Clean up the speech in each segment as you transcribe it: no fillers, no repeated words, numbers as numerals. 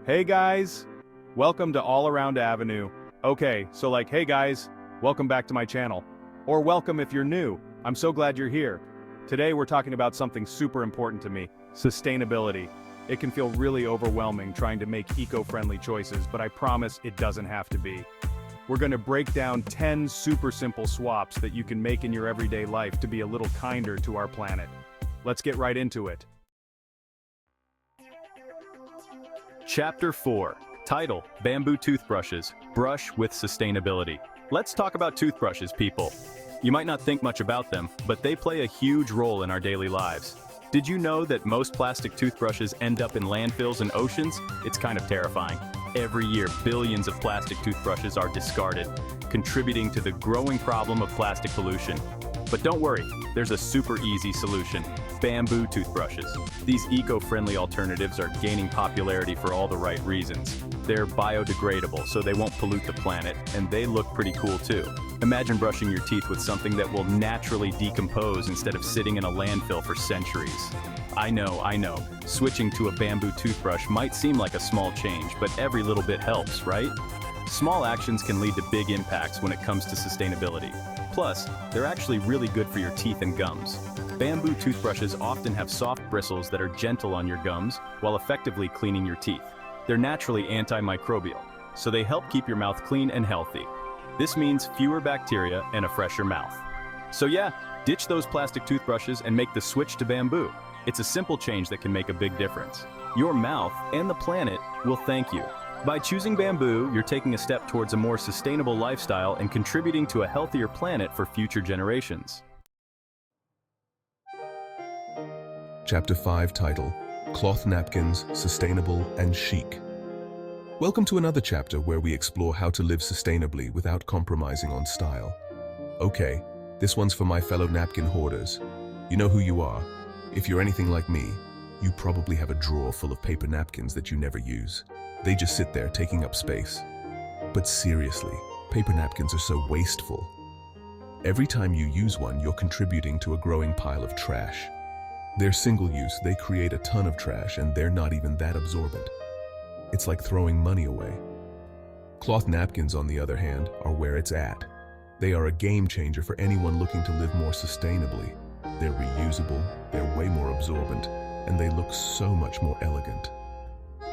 Hey guys, welcome to All Around Avenue. Okay, so hey guys, welcome back to my channel. Or welcome if you're new, I'm so glad you're here. Today we're talking about something super important to me, sustainability. It can feel really overwhelming trying to make eco-friendly choices, but I promise it doesn't have to be. We're going to break down 10 super simple swaps that you can make in your everyday life to be a little kinder to our planet. Let's get right into it. Chapter 4. Title: Bamboo Toothbrushes. Brush with Sustainability. Let's talk about toothbrushes, people. You might not think much about them, but they play a huge role in our daily lives. Did you know that most plastic toothbrushes end up in landfills and oceans? It's kind of terrifying. Every year, billions of plastic toothbrushes are discarded, contributing to the growing problem of plastic pollution. But don't worry, there's a super easy solution: bamboo toothbrushes. These eco-friendly alternatives are gaining popularity for all the right reasons. They're biodegradable, so they won't pollute the planet, and they look pretty cool too. Imagine brushing your teeth with something that will naturally decompose instead of sitting in a landfill for centuries. I know, switching to a bamboo toothbrush might seem like a small change, but every little bit helps, right? Small actions can lead to big impacts when it comes to sustainability. Plus, they're actually really good for your teeth and gums. Bamboo toothbrushes often have soft bristles that are gentle on your gums while effectively cleaning your teeth. They're naturally antimicrobial, so they help keep your mouth clean and healthy. This means fewer bacteria and a fresher mouth. So yeah, ditch those plastic toothbrushes and make the switch to bamboo. It's a simple change that can make a big difference. Your mouth and the planet will thank you. By choosing bamboo, you're taking a step towards a more sustainable lifestyle and contributing to a healthier planet for future generations. Chapter 5, title: Cloth Napkins, Sustainable and Chic. Welcome to another chapter where we explore how to live sustainably without compromising on style. Okay, this one's for my fellow napkin hoarders. You know who you are. If you're anything like me, you probably have a drawer full of paper napkins that you never use. They just sit there taking up space. But seriously, paper napkins are so wasteful. Every time you use one, you're contributing to a growing pile of trash. They're single use, they create a ton of trash, and they're not even that absorbent. It's like throwing money away. Cloth napkins, on the other hand, are where it's at. They are a game changer for anyone looking to live more sustainably. They're reusable, they're way more absorbent, and they look so much more elegant.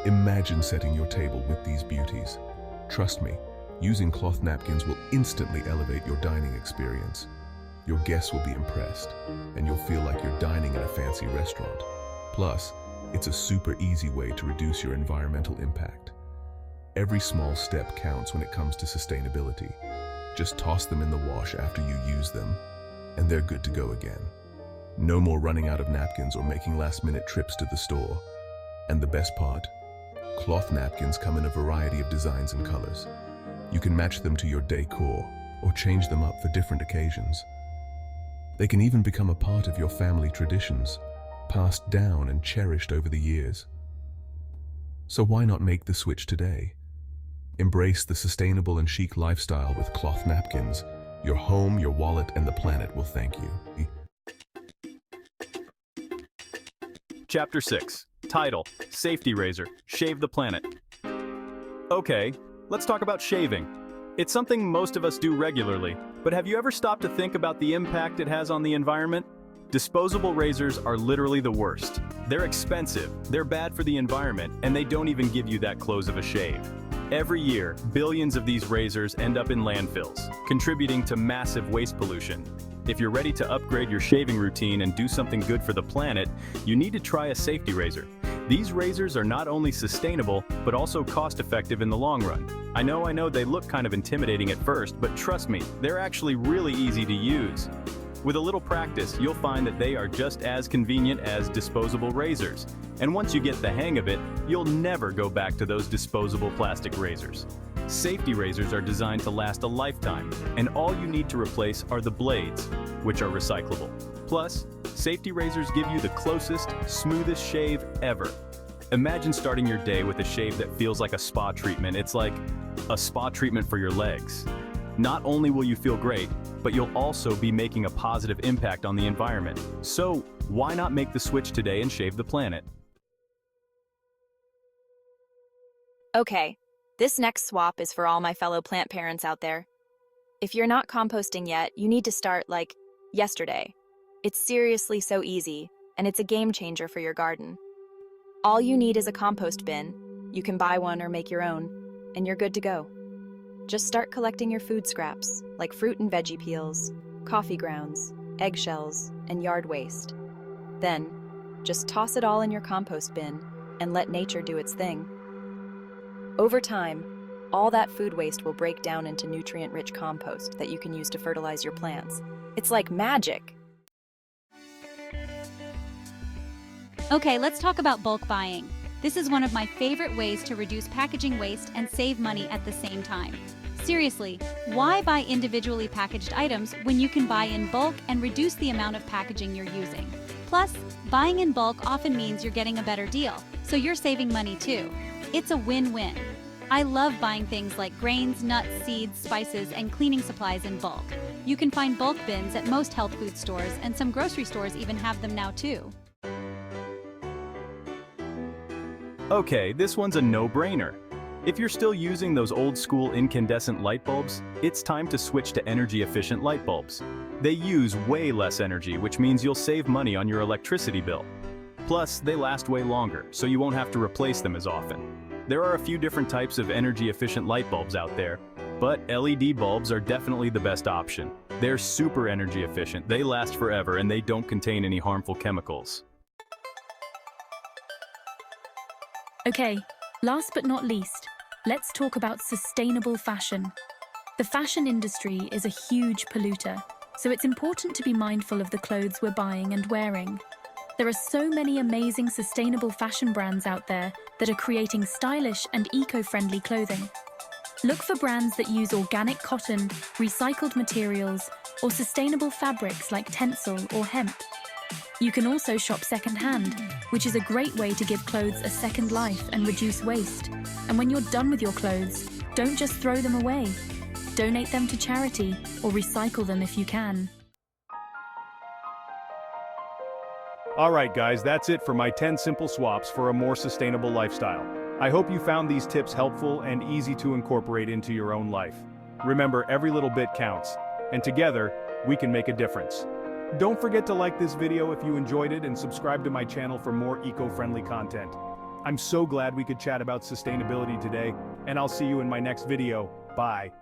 Imagine setting your table with these beauties. Trust me, using cloth napkins will instantly elevate your dining experience. Your guests will be impressed, and you'll feel like you're dining in a fancy restaurant. Plus, it's a super easy way to reduce your environmental impact. Every small step counts when it comes to sustainability. Just toss them in the wash after you use them, and they're good to go again. No more running out of napkins or making last-minute trips to the store. And the best part? Cloth napkins come in a variety of designs and colors. You can match them to your decor or change them up for different occasions. They can even become a part of your family traditions, passed down and cherished over the years. So why not make the switch today? Embrace the sustainable and chic lifestyle with cloth napkins. Your home, your wallet, and the planet will thank you. Chapter 6. Title: Safety Razor. Shave the Planet. Okay, let's talk about shaving. It's something most of us do regularly, but have you ever stopped to think about the impact it has on the environment? Disposable razors are literally the worst. They're expensive, they're bad for the environment, and they don't even give you that close of a shave. Every year, billions of these razors end up in landfills, contributing to massive waste pollution. If you're ready to upgrade your shaving routine and do something good for the planet, you need to try a safety razor. These razors are not only sustainable, but also cost-effective in the long run. I know they look kind of intimidating at first, but trust me, they're actually really easy to use. With a little practice, you'll find that they are just as convenient as disposable razors. And once you get the hang of it, you'll never go back to those disposable plastic razors. Safety razors are designed to last a lifetime, and all you need to replace are the blades, which are recyclable. Plus, safety razors give you the closest, smoothest shave ever. Imagine starting your day with a shave that feels like a spa treatment. It's like a spa treatment for your legs. Not only will you feel great, but you'll also be making a positive impact on the environment. So, why not make the switch today and shave the planet? Okay, this next swap is for all my fellow plant parents out there. If you're not composting yet, you need to start, like, yesterday. It's seriously so easy, and it's a game changer for your garden. All you need is a compost bin. You can buy one or make your own, and you're good to go. Just start collecting your food scraps, like fruit and veggie peels, coffee grounds, eggshells, and yard waste. Then, just toss it all in your compost bin and let nature do its thing. Over time, all that food waste will break down into nutrient-rich compost that you can use to fertilize your plants. It's like magic. Okay, let's talk about bulk buying. This is one of my favorite ways to reduce packaging waste and save money at the same time. Seriously, why buy individually packaged items when you can buy in bulk and reduce the amount of packaging you're using? Plus, buying in bulk often means you're getting a better deal, so you're saving money too. It's a win-win. I love buying things like grains, nuts, seeds, spices, and cleaning supplies in bulk. You can find bulk bins at most health food stores, and some grocery stores even have them now too. Okay, this one's a no-brainer. If you're still using those old-school incandescent light bulbs, it's time to switch to energy-efficient light bulbs. They use way less energy, which means you'll save money on your electricity bill. Plus, they last way longer, so you won't have to replace them as often. There are a few different types of energy-efficient light bulbs out there, but LED bulbs are definitely the best option. They're super energy efficient, they last forever, and they don't contain any harmful chemicals. Okay, last but not least, let's talk about sustainable fashion. The fashion industry is a huge polluter, so it's important to be mindful of the clothes we're buying and wearing. There are so many amazing sustainable fashion brands out there that are creating stylish and eco-friendly clothing. Look for brands that use organic cotton, recycled materials, or sustainable fabrics like tencel or hemp. You can also shop second-hand, which is a great way to give clothes a second life and reduce waste. And when you're done with your clothes, don't just throw them away. Donate them to charity or recycle them if you can. Alright guys, that's it for my 10 simple swaps for a more sustainable lifestyle. I hope you found these tips helpful and easy to incorporate into your own life. Remember, every little bit counts, and together, we can make a difference. Don't forget to like this video if you enjoyed it and subscribe to my channel for more eco-friendly content. I'm so glad we could chat about sustainability today, and I'll see you in my next video. Bye.